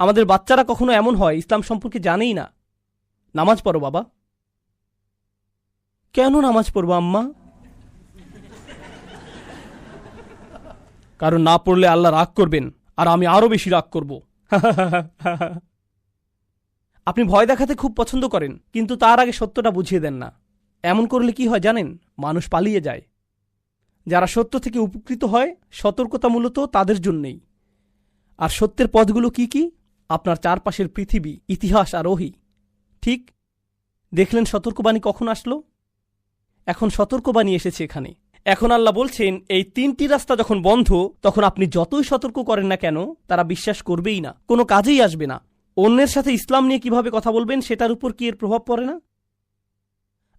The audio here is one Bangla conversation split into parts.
আমাদের বাচ্চারা কখনো এমন হয় ইসলাম সম্পর্কে জানেই না। নামাজ পড়ো বাবা। কেন নামাজ পড়বো আম্মা? কারণ না পড়লে আল্লাহ রাগ করবেন, আর আমি আরো বেশি রাগ করব। আপনি ভয় দেখাতে খুব পছন্দ করেন, কিন্তু তার আগে সত্যটা বুঝিয়ে দেন না। এমন করলে কি হয় জানেন? মানুষ পালিয়ে যায়। যারা সত্য থেকে উপকৃত হয়, সতর্কতা মূলত তাদের জন্যেই। আর সত্যের পথগুলো কি কি? আপনার চারপাশের পৃথিবী, ইতিহাস আর ওহী। ঠিক দেখলেন সতর্কবাণী কখন আসলো? এখন সতর্কবাণী এসেছে এখানে। এখন আল্লাহ বলছেন, এই 3টি রাস্তা যখন বন্ধ, তখন আপনি যতই সতর্ক করেন না কেন, তারা বিশ্বাস করবেই না, কোনো কাজেই আসবে না। অন্যের সাথে ইসলাম নিয়ে কিভাবে কথা বলবেন সেটার উপর কি এর প্রভাব পড়ে না?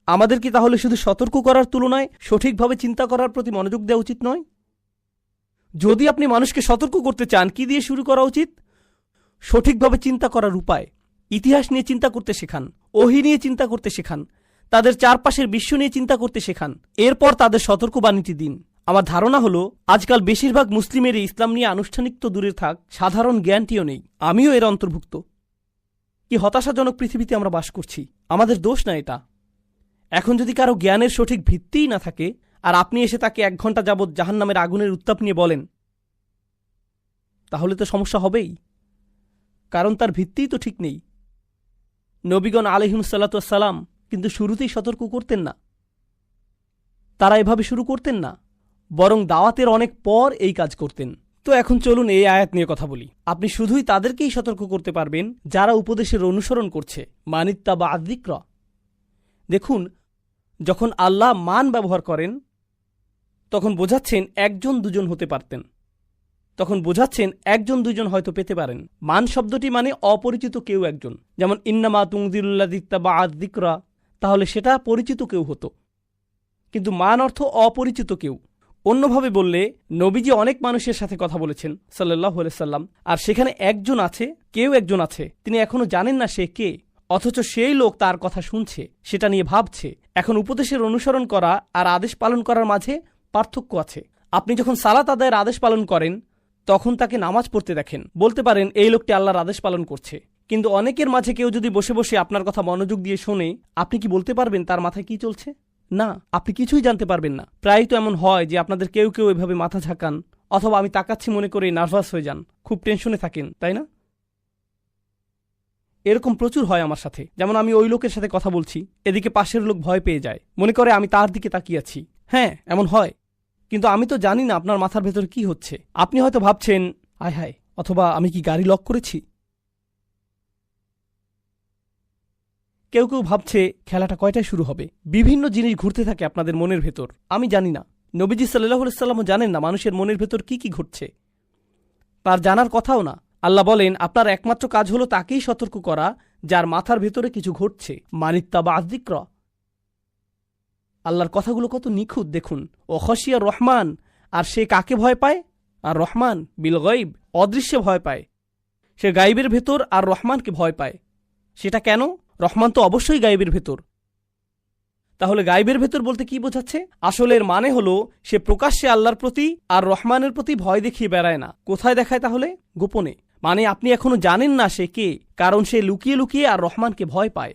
আমাদের কি তাহলে শুধু সতর্ক করার তুলনায় সঠিকভাবে চিন্তা করার প্রতি মনোযোগ দেওয়া উচিত নয়? যদি আপনি মানুষকে সতর্ক করতে চান, কি দিয়ে শুরু করা উচিত? সঠিকভাবে চিন্তা করার উপায়। ইতিহাস নিয়ে চিন্তা করতে শেখান, ওহী নিয়ে চিন্তা করতে শেখান, তাদের চারপাশের বিশ্ব নিয়ে চিন্তা করতে শেখান। এরপর তাদের সতর্কবাণীটি দিন। আমার ধারণা হলো আজকাল বেশিরভাগ মুসলিমেরই ইসলাম নিয়ে আনুষ্ঠানিক তো দূরে থাক, সাধারণ জ্ঞানটিও নেই। আমিও এর অন্তর্ভুক্ত। কি হতাশাজনক পৃথিবীতে আমরা বাস করছি। আমাদের দোষ না এটা। এখন যদি কারো জ্ঞানের সঠিক ভিত্তিই না থাকে, আর আপনি এসে তাকে 1 ঘন্টা যাবৎ জাহান্নামের আগুনের উত্তাপ নিয়ে বলেন, তাহলে তো সমস্যা হবেই, কারণ তার ভিত্তিই তো ঠিক নেই। নবীগণ আলাইহিমুসসালাম কিন্তু শুরুতেই সতর্ক করতেন না। তারা এভাবে শুরু করতেন না, বরং দাওয়াতের অনেক পর এই কাজ করতেন। তো এখন চলুন এই আয়াত নিয়ে কথা বলি। আপনি শুধুই তাদেরকেই সতর্ক করতে পারবেন যারা উপদেশের অনুসরণ করছে, মানিত্তাবা আযিকরা। দেখুন, যখন আল্লাহ মান ব্যবহার করেন, তখন বোঝাচ্ছেন 1-2 হতে পারতেন। তখন বোঝাচ্ছেন 1-2 হয়তো পেতে পারেন। মান শব্দটি মানে অপরিচিত কেউ একজন। যেমন ইন্নামা তুনজিরুল্লাযিত্তাবা আযিকরা, তাহলে সেটা পরিচিত কেউ হতো। কিন্তু মান অর্থ অপরিচিত কেউ। অন্যভাবে বললে, নবীজি অনেক মানুষের সাথে কথা বলেছেন সাল্লাল্লাহু আলাইহি সাল্লাম, আর সেখানে কেউ একজন আছে, তিনি এখনো জানেন না সে কে, অথচ সেই লোক তার কথা শুনছে, সেটা নিয়ে ভাবছে। এখন উপদেশের অনুসরণ করা আর আদেশ পালন করার মাঝে পার্থক্য আছে। আপনি যখন সালাত আদায়ের আদেশ পালন করেন, তখন তাকে নামাজ পড়তে দেখেন, বলতে পারেন এই লোকটি আল্লাহর আদেশ পালন করছে। কিন্তু অনেকের মাঝে কেউ যদি বসে বসে আপনার কথা মনোযোগ দিয়ে শোনে, আপনি কি বলতে পারবেন তার মাথায় কি চলছে? না, আপনি কিছুই জানতে পারবেন না। প্রায়ই তো এমন হয় যে আপনাদের কেউ কেউ এভাবে মাথা ঝাঁকান, অথবা আমি তাকাচ্ছি মনে করে নার্ভাস হয়ে যান, খুব টেনশনে থাকেন, তাই না? এরকম প্রচুর হয় আমার সাথে। যেমন আমি ওই লোকের সাথে কথা বলছি, এদিকে পাশের লোক ভয় পেয়ে যায়, মনে করে আমি তার দিকে তাকিয়ে আছি। হ্যাঁ, এমন হয়, কিন্তু আমি তো জানি না আপনার মাথার ভেতরে কি হচ্ছে। আপনি হয়তো ভাবছেন, আয় হায়, অথবা আমি কি গাড়ি লক করেছি? কেউ কেউ ভাবছে খেলাটা কয়টায় শুরু হবে। বিভিন্ন জিনিস ঘুরতে থাকে আপনাদের মনের ভেতর, আমি জানি না। নবীজি সাল্লাল্লাহু আলাইহি সাল্লামও জানেন না মানুষের মনের ভেতর কি কি ঘটছে, তার জানার কথাও না। আল্লাহ বলেন, আপনার একমাত্র কাজ হলো তাকেই সতর্ক করা যার মাথার ভেতরে কিছু ঘটছে। মানিত্তাবা আযিকরা। আল্লাহর কথাগুলো কত নিখুঁত দেখুন। ও খশিয়া রহমান, আর সে কাকে ভয় পায়? আর রহমান বিল গায়ব, অদৃশ্যে ভয় পায়। সে গায়বের ভেতর আর রহমানকে ভয় পায়। সেটা কেন? রহমান তো অবশ্যই গায়বের ভেতর। তাহলে গায়বের ভেতর বলতে কি বোঝাচ্ছে? আসলে এর মানে হলো সে প্রকাশ্যে আল্লাহর প্রতি আর রহমানের প্রতি ভয় দেখিয়ে বেড়ায় না। কোথায় দেখায় তাহলে? গোপনে। মানে আপনি এখনো জানেন না সে কে, কারণ সে লুকিয়ে লুকিয়ে আর রহমানকে ভয় পায়।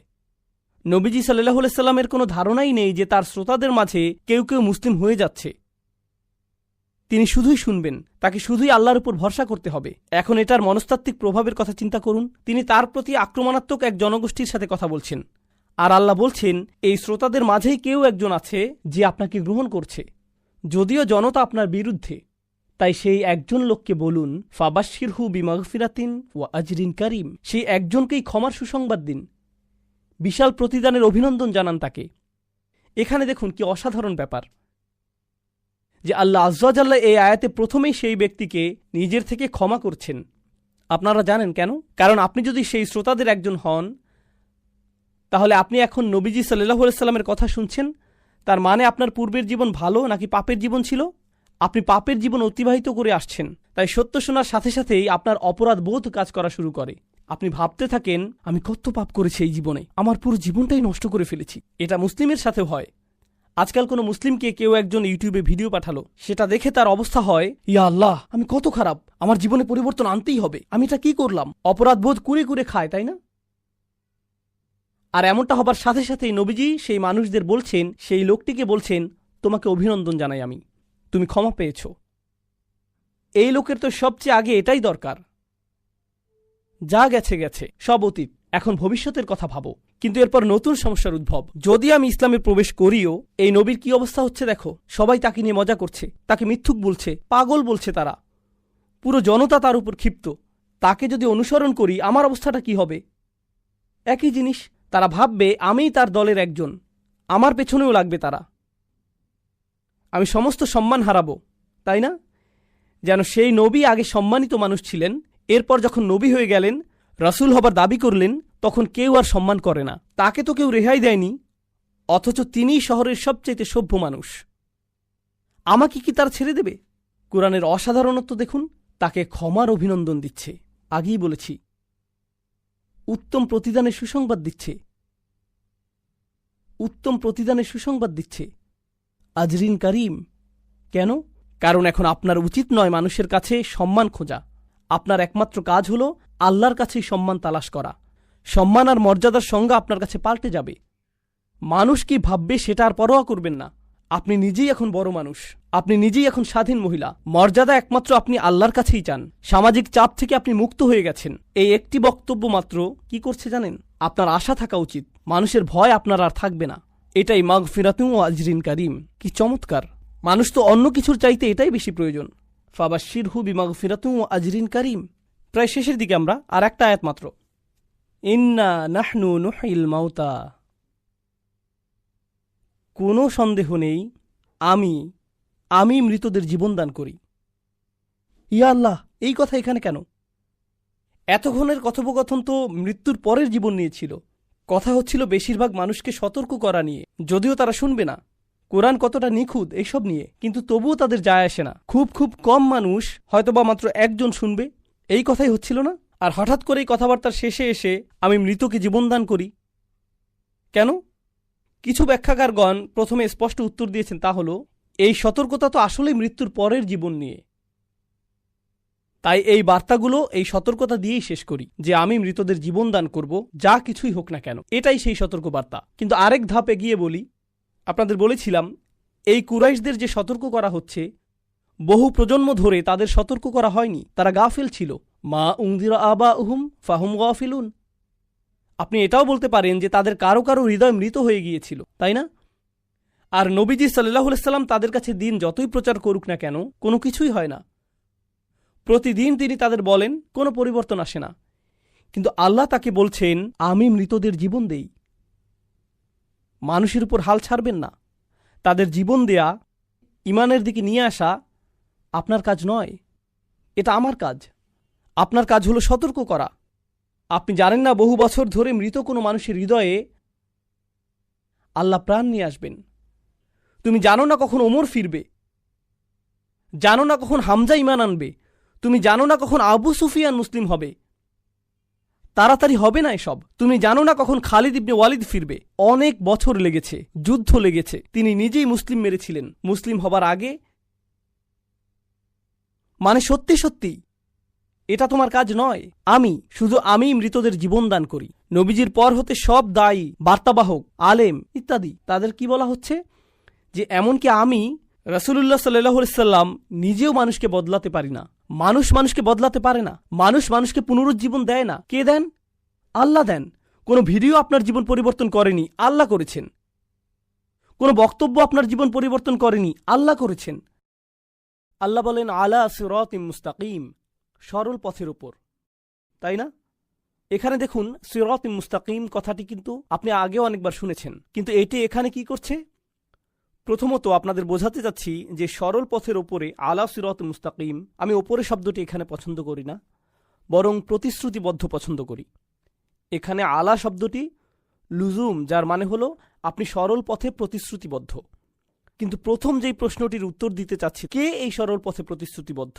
নবীজি সাল্লাল্লাহু আলাইহি সাল্লামের কোনো ধারণাই নেই যে তার শ্রোতাদের মাঝে কেউ কেউ মুসলিম হয়ে যাচ্ছে। তিনি শুধুই শুনবেন, তাকে শুধুই আল্লাহর উপর ভরসা করতে হবে। এখন এটার মনস্তাত্ত্বিক প্রভাবের কথা চিন্তা করুন। তিনি তার প্রতি আক্রমণাত্মক এক জনগোষ্ঠীর সাথে কথা বলছেন, আর আল্লাহ বলছেন এই শ্রোতাদের মাঝেই কেউ একজন আছে যে আপনাকে গ্রহণ করছে, যদিও জনতা আপনার বিরুদ্ধে। তাই সেই একজন লোককে বলুন, ফাবাশশিরহু বিমাগফিরাতিন ওয়া আজরিন কারীম। সেই একজনকেই ক্ষমার সুসংবাদ দিন, বিশাল প্রতিদানের অভিনন্দন জানান তাকে। এখানে দেখুন কি অসাধারণ ব্যাপার যে আল্লাহ আযজা ওয়া জাল্লা এই আয়াতে প্রথমেই সেই ব্যক্তিকে নিজের থেকে ক্ষমা করছেন। আপনারা জানেন কেন? কারণ আপনি যদি সেই শ্রোতাদের একজন হন, তাহলে আপনি এখন নবীজি সাল্লাল্লাহু আলাইহি সাল্লামের কথা শুনছেন। তার মানে আপনার পূর্বের জীবন ভালো নাকি পাপের জীবন ছিল? আপনি পাপের জীবন অতিবাহিত করে আসছেন। তাই সত্য শোনার সাথে সাথেই আপনার অপরাধ বোধ কাজ করা শুরু করে। আপনি ভাবতে থাকেন, আমি কত পাপ করেছি এই জীবনে, আমার পুরো জীবনটাই নষ্ট করে ফেলেছি। এটা মুসলিমের সাথেও হয়। আজকাল কোনো মুসলিমকে কেউ একজন ইউটিউবে ভিডিও পাঠালো, সেটা দেখে তার অবস্থা হয়, ইয়া আল্লাহ, আমি কত খারাপ, আমার জীবনে পরিবর্তন আনতেই হবে, আমি এটা কি করলাম? অপরাধ বোধ কুরে কুরে খায়, তাই না? আর এমনটা হবার সাথে সাথেই নবীজি সেই মানুষদের বলছেন, সেই লোকটিকে বলছেন, তোমাকে অভিনন্দন জানাই আমি, তুমি ক্ষমা পেয়েছ। এই লোকের তো সবচেয়ে আগে এটাই দরকার। যা গেছে গেছে, সব অতীত, এখন ভবিষ্যতের কথা ভাবো। কিন্তু এরপর নতুন সমস্যার উদ্ভব। যদি আমি ইসলামে প্রবেশ করিও, এই নবীর কি অবস্থা হচ্ছে দেখো। সবাই তাকে নিয়ে মজা করছে, তাকে মিথ্যুক বলছে, পাগল বলছে তারা। পুরো জনতা তার উপর ক্ষিপ্ত। তাকে যদি অনুসরণ করি, আমার অবস্থাটা কি হবে? একই জিনিস, তারা ভাববে আমিই তার দলের একজন, আমার পেছনেও লাগবে তারা, আমি সমস্ত সম্মান হারাবো, তাই না? যেন সেই নবী আগে সম্মানিত মানুষ ছিলেন, এরপর যখন নবী হয়ে গেলেন, রাসূল হবার দাবি করলেন, তখন কেউ আর সম্মান করে না। তাকে তো কেউ রেহাই দেয়নি, অথচ তিনিই শহরের সবচেয়ে সভ্য মানুষ। আমাকে কি তার ছেড়ে দেবে? কোরআনের অসাধারণত্ব দেখুন, তাকে ক্ষমার অভিনন্দন দিচ্ছে। আগেই বলেছি, উত্তম প্রতিদানের সুসংবাদ দিচ্ছে, উত্তম প্রতিদানের সুসংবাদ দিচ্ছে। আজরিন কারিম। কেন? কারণ এখন আপনার উচিত নয় মানুষের কাছে সম্মান খোঁজা। আপনার একমাত্র কাজ হল আল্লাহর কাছেই সম্মান তালাশ করা। সম্মান আর মর্যাদার সংজ্ঞা আপনার কাছে পাল্টে যাবে। মানুষ কি ভাববে সেটা আর পরোয়া করবেন না। আপনি নিজেই এখন বড় মানুষ, আপনি নিজেই এখন স্বাধীন মহিলা। মর্যাদা একমাত্র আপনি আল্লাহর কাছেই চান। সামাজিক চাপ থেকে আপনি মুক্ত হয়ে গেছেন। এই একটি বক্তব্য মাত্র কি করছে জানেন? আপনার আশা থাকা উচিত, মানুষের ভয় আপনার আর থাকবে না। এটাই মাগফিরাতুন ওয়া আজরিন কারিম। কি চমৎকার! মানুষ তো অন্য কিছুর চাইতে এটাই বেশি প্রয়োজন। ফাবাশশিরহু বিমাগফিরাতুন ওয়া আজরিন কারিম। প্রায় শেষের দিকে আমরা, আর একটা আয়াত মাত্র। ইন্না নাহনু নুহিল মাউতা। কোনো সন্দেহ নেই, আমি মৃতদের জীবন দান করি। ইয়া আল্লাহ, এই কথা এখানে কেন? এতক্ষণের কথোপকথন তো মৃত্যুর পরের জীবন নিয়েছিল। কথা হচ্ছিল বেশিরভাগ মানুষকে সতর্ক করা নিয়ে, যদিও তারা শুনবে না। কোরআন কতটা নিখুঁত এইসব নিয়ে, কিন্তু তবুও তাদের যায় আসে না। খুব খুব কম মানুষ, হয়তোবা মাত্র একজন শুনবে, এই কথাই হচ্ছিল না। আর হঠাৎ করেই কথাবার্তার শেষে এসে আমি মৃতকে জীবন দান করি কেন? কিছু ব্যাখ্যাকারগণ প্রথমে স্পষ্ট উত্তর দিয়েছেন, তা হল এই সতর্কতা তো আসলেই মৃত্যুর পরের জীবন নিয়ে। তাই এই বার্তাগুলো এই সতর্কতা দিয়েই শেষ করি যে আমি মৃতদের জীবন দান করব, যা কিছুই হোক না কেন। এটাই সেই সতর্ক বার্তা। কিন্তু আরেক ধাপ এগিয়ে বলি, আপনাদের বলেছিলাম এই কুরাইশদের যে সতর্ক করা হচ্ছে, বহু প্রজন্ম ধরে তাদের সতর্ক করা হয়নি, তারা গাফিল ছিল। মা উনদিরা আবাউহুম ফাহুম গাফিলুন। আপনি এটাও বলতে পারেন যে তাদের কারো কারো হৃদয় মৃত হয়ে গিয়েছিল, তাই না? আর নবীজি সাল্লাল্লাহু আলাইহি সাল্লাম তাদের কাছে দিন যতই প্রচার করুক না কেন, কোনো কিছুই হয় না। প্রতিদিন তিনি তাদের বলেন, কোনো পরিবর্তন আসে না। কিন্তু আল্লাহ তাকে বলছেন, আমি মৃতদের জীবন দেই। মানুষের উপর হাল ছাড়বেন না। তাদের জীবন দেয়া, ইমানের দিকে নিয়ে আসা আপনার কাজ নয়, এটা আমার কাজ। আপনার কাজ হলো সতর্ক করা। আপনি জানেন না বহু বছর ধরে মৃত কোনো মানুষের হৃদয়ে আল্লাহ প্রাণ নিয়ে আসবেন। তুমি জানো না কখন ওমর ফিরবে, জানো না কখন হামজা ঈমান আনবে, তুমি জানো না কখন আবু সুফিয়ান মুসলিম হবে। তাড়াতাড়ি হবে না এসব। তুমি জানো না কখন খালিদ ইবনে ওয়ালিদ ফিরবে। অনেক বছর লেগেছে, যুদ্ধ লেগেছে। তিনি নিজেই মুসলিম মেরেছিলেন মুসলিম হবার আগে। মানে সত্যি সত্যি এটা তোমার কাজ নয়। শুধু আমি মৃতদের জীবন দান করি। নবীজির পর হতে সব দায়ী, বার্তাবাহক, আলেম ইত্যাদি, তাদের কি বলা হচ্ছে যে এমনকি আমি রাসূলুল্লাহ সাল্লাল্লাহু আলাইহি সাল্লাম নিজেও মানুষকে বদলাতে পারি না। মানুষ মানুষকে বদলাতে পারে না। মানুষ মানুষকে পুনরুজ্জীবন দেয় না। কে দেন? আল্লাহ দেন। কোনো ভিডিও আপনার জীবন পরিবর্তন করেনি, আল্লাহ করেছেন। কোনো বক্তব্য আপনার জীবন পরিবর্তন করেনি, আল্লাহ করেছেন। আল্লাহ বলেন, আলা সিরাতিম মুস্তাকিম, সরল পথের উপর, তাই না? এখানে দেখুন, সিরাতিম মুস্তাকিম কথাটি কিন্তু আপনি আগেও অনেকবার শুনেছেন, কিন্তু এটি এখানে কি করছে? প্রথমত আপনাদের বোঝাতে চাচ্ছি যে সরল পথের ওপরে, আলা সিরাত মুস্তাকিম, আমি ওপরে শব্দটি এখানে পছন্দ করি না, বরং প্রতিশ্রুতিবদ্ধ পছন্দ করি। এখানে আলা শব্দটি লুজুম, যার মানে হলো আপনি সরল পথে প্রতিশ্রুতিবদ্ধ। কিন্তু প্রথম যেই প্রশ্নটির উত্তর দিতে চাচ্ছি, কে এই সরল পথে প্রতিশ্রুতিবদ্ধ?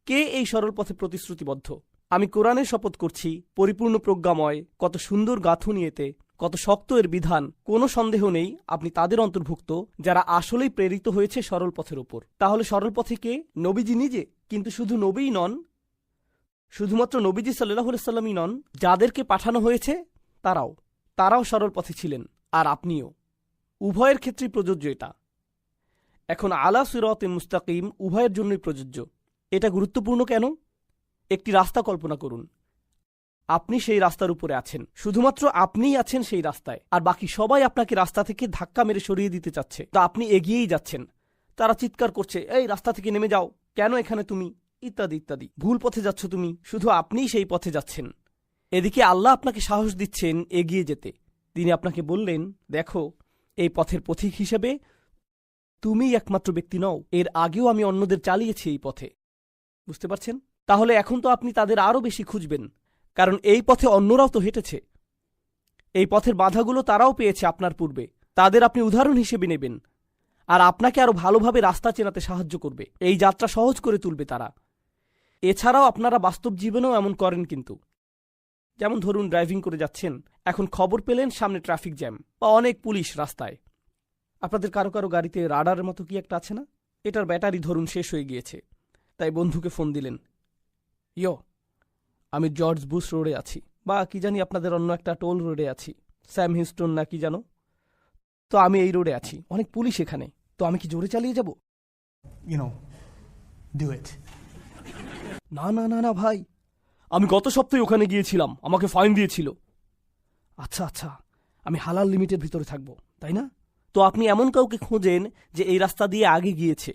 কে এই সরল পথে প্রতিশ্রুতিবদ্ধ? আমি কোরআনের শপথ করছি, পরিপূর্ণ প্রজ্ঞাময়, কত সুন্দর গাঁথুনি এতে। কত শক্ত এর বিধান। কোনো সন্দেহ নেই আপনি তাদের অন্তর্ভুক্ত যারা আসলেই প্রেরিত হয়েছে সরল পথের উপর। তাহলে সরল পথে কে? নবীজি নিজে। কিন্তু শুধু নবীই নন, শুধুমাত্র নবীজি সাল্লাল্লাহু আলাইহি সাল্লামই নন, যাদেরকে পাঠানো হয়েছে তারাও সরল পথে ছিলেন, আর আপনিও। উভয়ের ক্ষেত্রেই প্রযোজ্য এটা। এখন আলা সিরাতে মুস্তাকিম উভয়ের জন্যই প্রযোজ্য। এটা গুরুত্বপূর্ণ কেন? একটি রাস্তা কল্পনা করুন। আপনি সেই রাস্তার উপরে আছেন, শুধুমাত্র আপনিই আছেন সেই রাস্তায়, আর বাকি সবাই আপনাকে রাস্তা থেকে ধাক্কা মেরে সরিয়ে দিতে চাচ্ছে। তো আপনি এগিয়েই যাচ্ছেন। তারা চিৎকার করছে, এই রাস্তা থেকে নেমে যাও, কেন এখানে তুমি, ইত্যাদি ইত্যাদি। ভুল পথে যাচ্ছ তুমি, শুধু আপনিই সেই পথে যাচ্ছেন। এদিকে আল্লাহ আপনাকে সাহস দিচ্ছেন এগিয়ে যেতে। তিনি আপনাকে বললেন, দেখো, এই পথের পথিক হিসেবে তুমিই একমাত্র ব্যক্তি নও, এর আগেও আমি অন্যদের চালিয়েছি এই পথে। বুঝতে পারছেন? তাহলে এখন তো আপনি তাদের আরও বেশি খুঁজবেন, কারণ এই পথে অন্যরাও তো হেঁটেছে। এই পথের বাধাগুলো তারাও পেয়েছে আপনার পূর্বে। তাদের আপনি উদাহরণ হিসেবে নেবেন, আর আপনাকে আরও ভালোভাবে রাস্তা চেনাতে সাহায্য করবে। এই যাত্রা সহজ করে তুলবে তারা। এছাড়াও আপনারা বাস্তব জীবনেও এমন করেন কিন্তু। যেমন ধরুন, ড্রাইভিং করে যাচ্ছেন, এখন খবর পেলেন সামনে ট্রাফিক জ্যাম বা অনেক পুলিশ রাস্তায়। আপনাদের কারো কারো গাড়িতে রাডারের মতো কি একটা আছে না? এটার ব্যাটারি ধরুন শেষ হয়ে গিয়েছে, তাই বন্ধুকে ফোন দিলেন, ইয়ো, আমি জর্জ বুশ রোডে আছি, বা কি জানি আপনাদের অন্য একটা টোল রোডে আছি, স্যাম হিস্টন না কি জানো, তো আমি এই রোডে আছি, অনেক পুলিশ এখানে, তো আমি কি জোরে চালিয়ে যাব? না না না না ভাই, আমি গত সপ্তাহে ওখানে গিয়েছিলাম, আমাকে ফাইন দিয়েছিল। আচ্ছা আচ্ছা, আমি হালাল লিমিটের ভিতরে থাকবো, তাই না? তো আপনি এমন কাউকে খোঁজেন যে এই রাস্তা দিয়ে আগে গিয়েছে,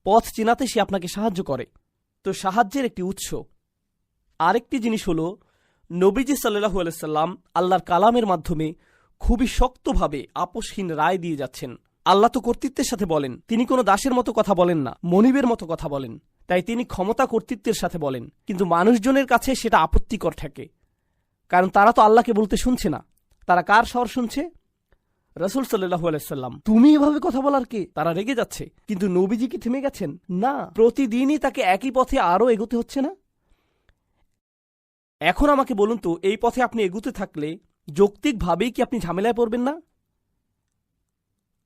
পথ চেনাতে সে আপনাকে সাহায্য করে। তো সাহায্যের একটি উৎস। আরেকটি জিনিস হল, নবীজি সাল্লাল্লাহু আলাইহি সাল্লাম আল্লাহর কালামের মাধ্যমে খুবই শক্তভাবে আপোষহীন রায় দিয়ে যাচ্ছেন। আল্লাহ তো কর্তৃত্বের সাথে বলেন, তিনি কোনো দাসের মতো কথা বলেন না, মনিবের মতো কথা বলেন। তাই তিনি ক্ষমতা কর্তৃত্বের সাথে বলেন, কিন্তু মানুষজনের কাছে সেটা আপত্তিকর থাকে, কারণ তারা তো আল্লাহকে বলতে শুনছে না। তারা কার স্বর শুনছে? রাসূল সাল্লাল্লাহু আলাইহি সাল্লাম। তুমি এভাবে কথা বলার কে? তারা রেগে যাচ্ছে। কিন্তু নবীজি কি থেমে গেছেন? না, প্রতিদিনই তাকে একই পথে আরও এগোতে হচ্ছে না? এখন আমাকে বলুন তো, এই পথে আপনি এগুতে থাকলে যৌক্তিকভাবেই কি আপনি ঝামেলায় পড়বেন না?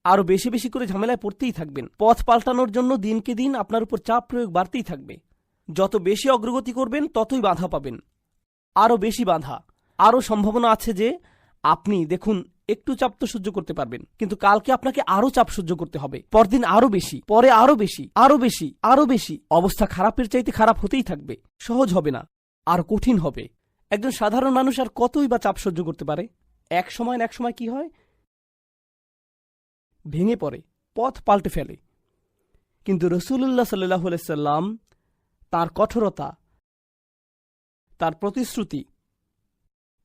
আরও বেশি বেশি করে ঝামেলায় পড়তেই থাকবেন। পথ পাল্টানোর জন্য দিনকে দিন আপনার উপর চাপ প্রয়োগ বাড়তেই থাকবে। যত বেশি অগ্রগতি করবেন ততই বাধা পাবেন, আরও বেশি বাধা। আরও সম্ভাবনা আছে যে আপনি দেখুন একটু চাপ তো সহ্য করতে পারবেন, কিন্তু কালকে আপনাকে আরও চাপ সহ্য করতে হবে, পরদিন আরও বেশি, পরে আরও বেশি, আরও বেশি, আরও বেশি। অবস্থা খারাপের চাইতে খারাপ হতেই থাকবে। সহজ হবে না, আর কঠিন হবে। একজন সাধারণ মানুষ আর কতই বা চাপ সহ্য করতে পারে? এক সময় না এক সময় কি হয়? ভেঙে পড়ে, পথ পাল্টে ফেলে। কিন্তু রাসূলুল্লাহ সাল্লাল্লাহু আলাইহি সাল্লাম, তার কঠোরতা, তার প্রতিশ্রুতি,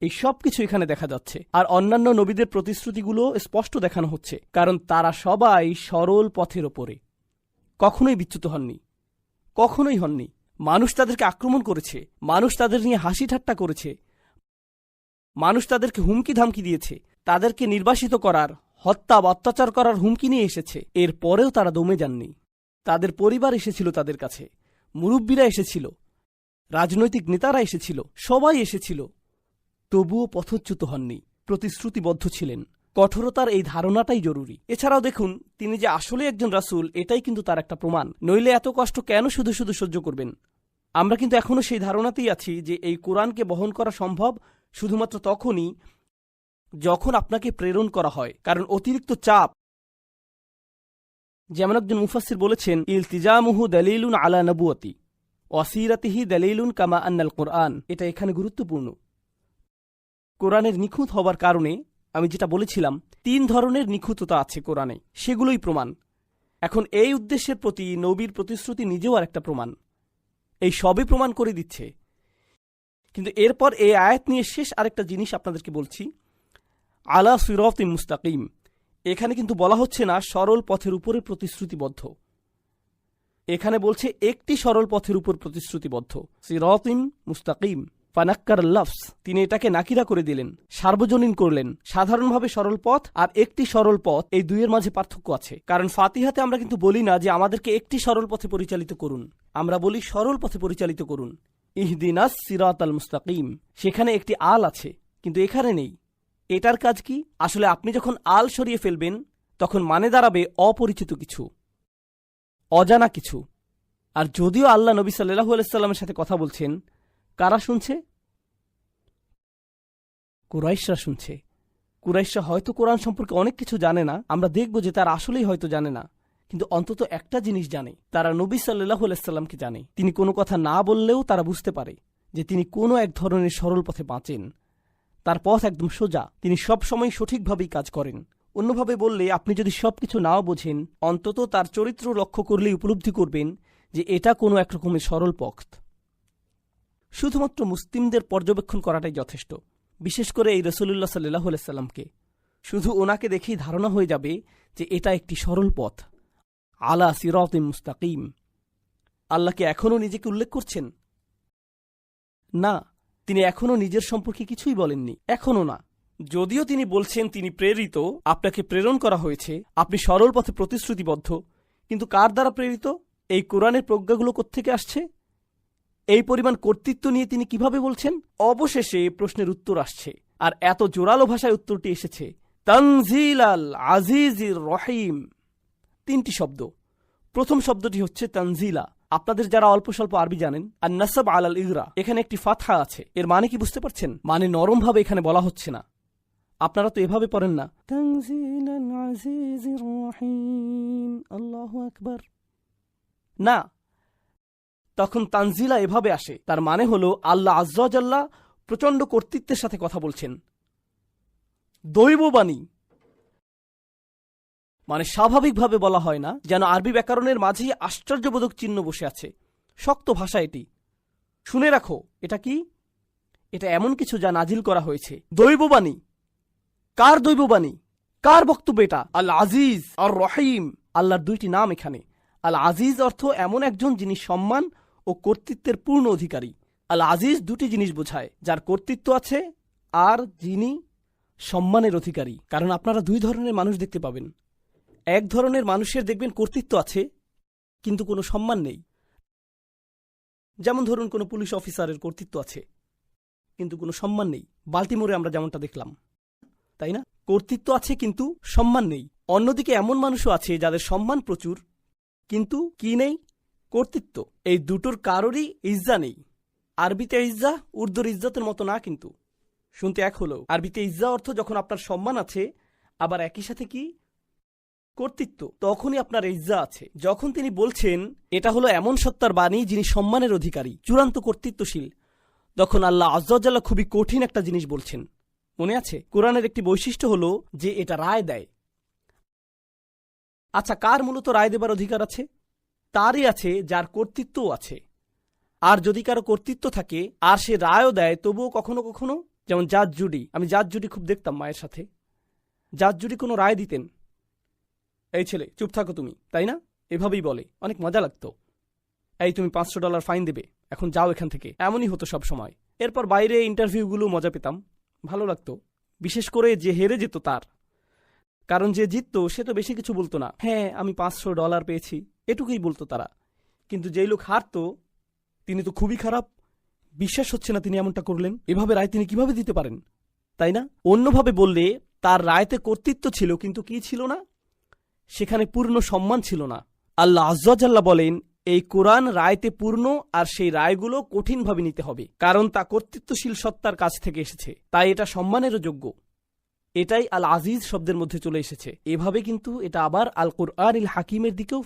এই সব কিছু এখানে দেখা যাচ্ছে। আর অন্যান্য নবীদের প্রতিশ্রুতিগুলো স্পষ্ট দেখানো হচ্ছে, কারণ তারা সবাই সরল পথের ওপরে, কখনোই বিচ্যুত হননি, কখনোই হননি। মানুষ তাদেরকে আক্রমণ করেছে, মানুষ তাদের নিয়ে হাসি ঠাট্টা করেছে, মানুষ তাদেরকে হুমকি ধামকি দিয়েছে, তাদেরকে নির্বাসিত করার, হত্যা বা অত্যাচার করার হুমকি নিয়ে এসেছে। এরপরেও তারা দমে যাননি। তাদের পরিবার এসেছিল তাদের কাছে, মুরব্বীরা এসেছিল, রাজনৈতিক নেতারা এসেছিল, সবাই এসেছিল, তবুও পথচ্যুত হননি, প্রতিশ্রুতিবদ্ধ ছিলেন। কঠোরতার এই ধারণাটাই জরুরি। এছাড়াও দেখুন, তিনি যে আসলে একজন রাসূল, এটাই কিন্তু তার একটা প্রমাণ। নইলে এত কষ্ট কেন শুধু শুধু সহ্য করবেন? আমরা কিন্তু এখনও সেই ধারণাতেই আছি যে এই কোরআনকে বহন করা সম্ভব শুধুমাত্র তখনই যখন আপনাকে প্রেরণ করা হয়, কারণ অতিরিক্ত চাপ, যেমন একজন মুফাসসির বলেছেন, ইলতিজামুহু দালিলুন আলা নবুয়তি ওয়াসিরাতিহি দালিলুন কামা আন্নাল কোরআন। এটা এখানে গুরুত্বপূর্ণ। কোরআনের নিখুঁত হবার কারণে, আমি যেটা বলেছিলাম, 3 ধরনের নিখুঁততা আছে কোরআনে, সেগুলোই প্রমাণ। এখন এই উদ্দেশ্যের প্রতি নবীর প্রতিশ্রুতি নিজেও আর একটা প্রমাণ। এই সবই প্রমাণ করে দিচ্ছে। কিন্তু এরপর এই আয়াত নিয়ে শেষ আরেকটা জিনিস আপনাদেরকে বলছি, আলা সিরাতিন মুস্তাকিম। এখানে কিন্তু বলা হচ্ছে না সরল পথের উপরে প্রতিশ্রুতিবদ্ধ, এখানে বলছে একটি সরল পথের উপর প্রতিশ্রুতিবদ্ধ, সিরাতিন মুস্তাকিম। ফানাক্কার লফস, তিনি এটাকে নাকিরা করে দিলেন, সার্বজনীন করলেন। সাধারণভাবে সরল পথ আর একটি সরল পথ, এই দুইয়ের মাঝে পার্থক্য আছে। কারণ ফাতিহাতে আমরা কিন্তু বলি না যে আমাদেরকে একটি সরল পথে পরিচালিত করুন, আমরা বলি সরল পথে পরিচালিত করুন, ইহদিনাস সিরাতাল মুস্তাকিম। সেখানে একটি আল আছে, কিন্তু এখানে নেই। এটার কাজ কি? আসলে আপনি যখন আল সরিয়ে ফেলবেন তখন মানে দাঁড়াবে অপরিচিত কিছু, অজানা কিছু। আর যদিও আল্লাহ নবী সাল্লাল্লাহু আলাইহি সাল্লামের সাথে কথা বলছেন, কারা শুনছে? কুরাইশরা শুনছে। কুরাইশরা হয়তো কোরআন সম্পর্কে অনেক কিছু জানে না, আমরা দেখব যে তারা আসলেই হয়তো জানে না, কিন্তু অন্তত একটা জিনিস জানে, তারা নবী সাল্লাল্লাহু আলাইহি সাল্লামকে জানে। তিনি কোনো কথা না বললেও তারা বুঝতে পারে যে তিনি কোনো এক ধরনের সরল পথে বাঁচেন, তার পথ একদম সোজা, তিনি সব সময় সঠিকভাবেই কাজ করেন। অন্যভাবে বললে, আপনি যদি সবকিছু নাও বোঝেন, অন্তত তার চরিত্র লক্ষ্য করলেই উপলব্ধি করবেন যে এটা কোনো একরকমের সরল পথ। শুধুমাত্র মুসলিমদের পর্যবেক্ষণ করাটাই যথেষ্ট, বিশেষ করে এই রাসূলুল্লাহ সাল্লাল্লাহু আলাইহি সাল্লামকে। শুধু ওনাকে দেখেই ধারণা হয়ে যাবে যে এটা একটি সরল পথ, আলা সিরাতিম মুস্তাকিম। আল্লাহকে এখনও নিজেকে উল্লেখ করছেন? না, তিনি এখনও নিজের সম্পর্কে কিছুই বলেননি, এখনও না। যদিও তিনি বলছেন তিনি প্রেরিত, আপনাকে প্রেরণ করা হয়েছে, আপনি সরল পথে প্রতিশ্রুতিবদ্ধ, কিন্তু কার দ্বারা প্রেরিত? এই কোরআনের প্রজ্ঞাগুলো কোত্থেকে আসছে? এই পরিমাণ কর্তৃত্ব নিয়ে তিনি কিভাবে বলছেন? অবশেষে প্রশ্নের উত্তর আসছে, আর এত জোরালো ভাষায় উত্তরটি এসেছে, তানজিল আল আজিজির রহিম। 3টি শব্দ। প্রথম শব্দটি হচ্ছে তানজিলা। আপনাদের যারা অল্প স্বল্প আরবি জানেন, আর নাসাব আলাল ইগরা, এখানে একটি ফাতহা আছে। এর মানে কি বুঝতে পারছেন? মানে নরমভাবে এখানে বলা হচ্ছে না। আপনারা তো এভাবে পড়েন না, তানজিল আল আজিজির রহিম, আল্লাহু আকবার। না, তখন তানজিলা এভাবে আসে, তার মানে হলো আল্লাহ আজ্জা ওয়া জাল্লা প্রচণ্ড কর্তৃত্বের সাথে কথা বলছেন। দৈববাণী মানে স্বাভাবিকভাবে বলা হয় না, যেন আরবি ব্যাকরণের মাঝেই আশ্চর্যবোধক চিহ্ন বসে আছে। শক্ত ভাষা এটি। শুনে রাখো, এটা কি? এটা এমন কিছু যা নাজিল করা হয়েছে। দৈববাণী। কার দৈববাণী? কার বক্তব্য এটা? আল আজিজ আর রহিম, আল্লাহর 2টি নাম এখানে। আল আজিজ অর্থ এমন একজন যিনি সম্মান ও কর্তৃত্বের পূর্ণ অধিকারী। আল আজিজ 2টি জিনিস বোঝায়, যার কর্তৃত্ব আছে আর যিনি সম্মানের অধিকারী। কারণ আপনারা 2 ধরনের মানুষ দেখতে পাবেন। এক ধরনের মানুষের দেখবেন কর্তৃত্ব আছে কিন্তু কোনো সম্মান নেই। যেমন ধরুন, কোনো পুলিশ অফিসারের কর্তৃত্ব আছে কিন্তু কোনো সম্মান নেই। বাল্টিমোরে আমরা যেমনটা দেখলাম, তাই না? কর্তৃত্ব আছে কিন্তু সম্মান নেই। অন্যদিকে এমন মানুষও আছে যাদের সম্মান প্রচুর কিন্তু কি নেই? কর্তৃত্ব। এই দুটোর কারোরই ইজ্জা নেই। আরবিতে ইজ্জা উর্দুর ইজ্জতের মতো না, কিন্তু শুনতে এক হলো। আরবিতে ইজ্জা অর্থ যখন আপনার সম্মান আছে, আবার একই সাথে কি? কর্তৃত্ব। তখনই আপনার ইজ্জা আছে। যখন তিনি বলছেন এটা হলো এমন সত্তার বাণী যিনি সম্মানের অধিকারী, চূড়ান্ত কর্তৃত্বশীল, তখন আল্লাহ আজ্জা ওয়া জাল্লা খুবই কঠিন একটা জিনিস বলছেন। মনে আছে, কোরআনের একটি বৈশিষ্ট্য হলো যে এটা রায় দেয়। আচ্ছা, কার মূলত রায় দেবার অধিকার আছে? তারই আছে যার কর্তৃত্বও আছে। আর যদি কারো কর্তৃত্ব থাকে আর সে রায়ও দেয়, তবুও কখনো কখনো, যেমন জাজ জুডি, আমি জাজ জুডি খুব দেখতাম মায়ের সাথে। জাজ জুডি কোনো রায় দিতেন, এই ছেলে চুপ থাকো তুমি, তাই না? এভাবেই বলে, অনেক মজা লাগতো। এই তুমি $500 ফাইন দেবে, এখন যাও এখান থেকে, এমনই হতো সব সময়। এরপর বাইরে ইন্টারভিউগুলো মজা পেতাম, ভালো লাগতো। বিশেষ করে যে হেরে যেত তার, কারণ যে জিততো সে তো বেশি কিছু বলতো না। হ্যাঁ, আমি $500 পেয়েছি, এটুকুই বলতো তারা। কিন্তু যেই লোক হারতো তিনি তো খুবই খারাপ, বিশ্বাস হচ্ছে না তিনি এমনটা করলেন, এভাবে রায় তিনি কিভাবে দিতে পারেন, তাই না? অন্যভাবে বললে, তার রায়তে কর্তৃত্ব ছিল কিন্তু কি ছিল না? সেখানে পূর্ণ সম্মান ছিল না। আল্লাহ আজ্জা ওয়া জাল্লা বলেন, এই কোরআন রায়তে পূর্ণ, আর সেই রায়গুলো কঠিনভাবে নিতে হবে, কারণ তা কর্তৃত্বশীল সত্তার কাছ থেকে এসেছে, তাই এটা সম্মানেরও যোগ্য। এটাই আল আজিজ শব্দের মধ্যে চলে এসেছে। এভাবে কিন্তু এটা আবার আল কুরআনিল হাকিমের দিকেও